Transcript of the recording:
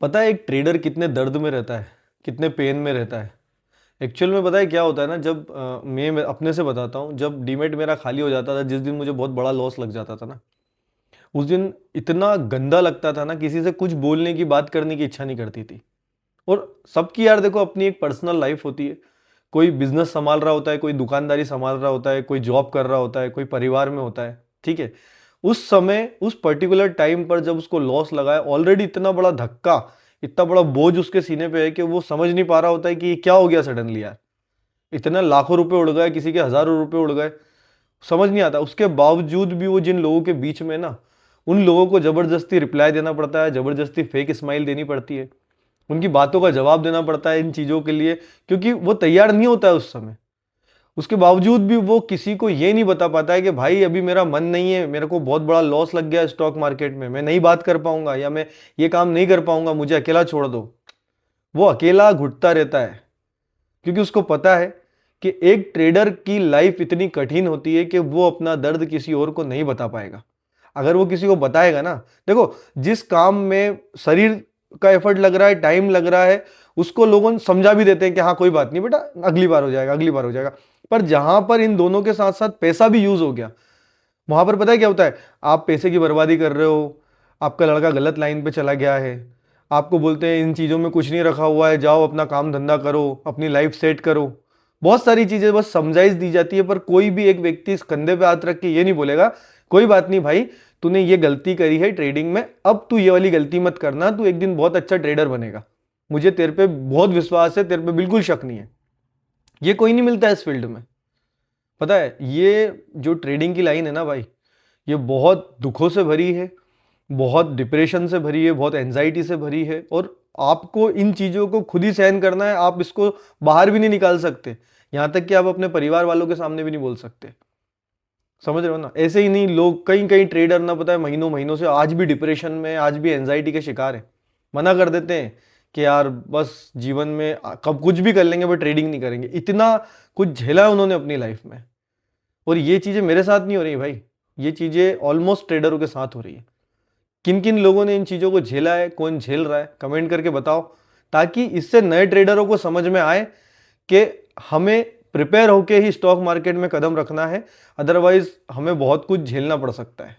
पता है एक ट्रेडर कितने दर्द में रहता है, कितने पेन में रहता है। एक्चुअल में पता है क्या होता है ना, जब मैं अपने से बताता हूँ, जब डीमेट मेरा खाली हो जाता था, जिस दिन मुझे बहुत बड़ा लॉस लग जाता था ना, उस दिन इतना गंदा लगता था ना, किसी से कुछ बोलने की, बात करने की इच्छा नहीं करती थी। और सबकी यार देखो अपनी एक पर्सनल लाइफ होती है। कोई बिजनेस संभाल रहा होता है, कोई दुकानदारी संभाल रहा होता है, कोई जॉब कर रहा होता है, कोई परिवार में होता है, ठीक है। उस समय उस पर्टिकुलर टाइम पर जब उसको लॉस लगा है, ऑलरेडी इतना बड़ा धक्का, इतना बड़ा बोझ उसके सीने पे है कि वो समझ नहीं पा रहा होता है कि ये क्या हो गया सडनली यार। इतने लाखों रुपए उड़ गए, किसी के हजारों रुपए उड़ गए, समझ नहीं आता। उसके बावजूद भी वो जिन लोगों के बीच में ना, उन लोगों को जबरदस्ती रिप्लाई देना पड़ता है, जबरदस्ती फेक स्माइल देनी पड़ती है, उनकी बातों का जवाब देना पड़ता है इन चीजों के लिए, क्योंकि वो तैयार नहीं होता है उस समय। उसके बावजूद भी वो किसी को ये नहीं बता पाता है कि भाई अभी मेरा मन नहीं है, मेरे को बहुत बड़ा लॉस लग गया स्टॉक मार्केट में, मैं नहीं बात कर पाऊंगा या मैं ये काम नहीं कर पाऊंगा, मुझे अकेला छोड़ दो। वो अकेला घुटता रहता है, क्योंकि उसको पता है कि एक ट्रेडर की लाइफ इतनी कठिन होती है कि वो अपना दर्द किसी और को नहीं बता पाएगा। अगर वो किसी को बताएगा ना, देखो जिस काम में शरीर का एफर्ट लग रहा है, टाइम लग रहा है, उसको लोगों समझा भी देते हैं कि हाँ कोई बात नहीं बेटा, अगली बार हो जाएगा, अगली बार हो जाएगा। पर जहां पर इन दोनों के साथ साथ पैसा भी यूज हो गया, वहां पर पता है क्या होता है? आप पैसे की बर्बादी कर रहे हो, आपका लड़का गलत लाइन पे चला गया है, आपको बोलते हैं इन चीजों में कुछ नहीं रखा हुआ है, जाओ अपना काम धंधा करो, अपनी लाइफ सेट करो। बहुत सारी चीजें बस समझाइश दी जाती है, पर कोई भी एक व्यक्ति इस कंधे पे हाथ रख के ये नहीं बोलेगा कोई बात नहीं भाई, तूने ये गलती करी है ट्रेडिंग में, अब तू ये वाली गलती मत करना, तू एक दिन बहुत अच्छा ट्रेडर बनेगा। मुझे तेरे पे बहुत विश्वास है, तेरे पे बिल्कुल शक नहीं है। ये कोई नहीं मिलता है इस फील्ड में। पता है ये जो ट्रेडिंग की लाइन है ना भाई, ये बहुत दुखों से भरी है, बहुत डिप्रेशन से भरी है, बहुत एंजाइटी से भरी है, और आपको इन चीजों को खुद ही सहन करना है। आप इसको बाहर भी नहीं निकाल सकते, यहां तक कि आप अपने परिवार वालों के सामने भी नहीं बोल सकते। समझ रहे हो ना? ऐसे ही नहीं, लोग कई कई ट्रेडर ना, पता है महीनों महीनों से आज भी डिप्रेशन में, आज भी एंजाइटी के शिकार है। मना कर देते हैं कि यार बस जीवन में कब कुछ भी कर लेंगे बट ट्रेडिंग नहीं करेंगे। इतना कुछ झेला है उन्होंने अपनी लाइफ में, और ये चीजें मेरे साथ नहीं हो रही भाई, ये चीजें ऑलमोस्ट ट्रेडरों के साथ हो रही है। किन किन लोगों ने इन चीजों को झेला है, कौन झेल रहा है, कमेंट करके बताओ, ताकि इससे नए ट्रेडरों को समझ में आए कि हमें प्रिपेयर होके ही स्टॉक मार्केट में कदम रखना है, अदरवाइज हमें बहुत कुछ झेलना पड़ सकता है।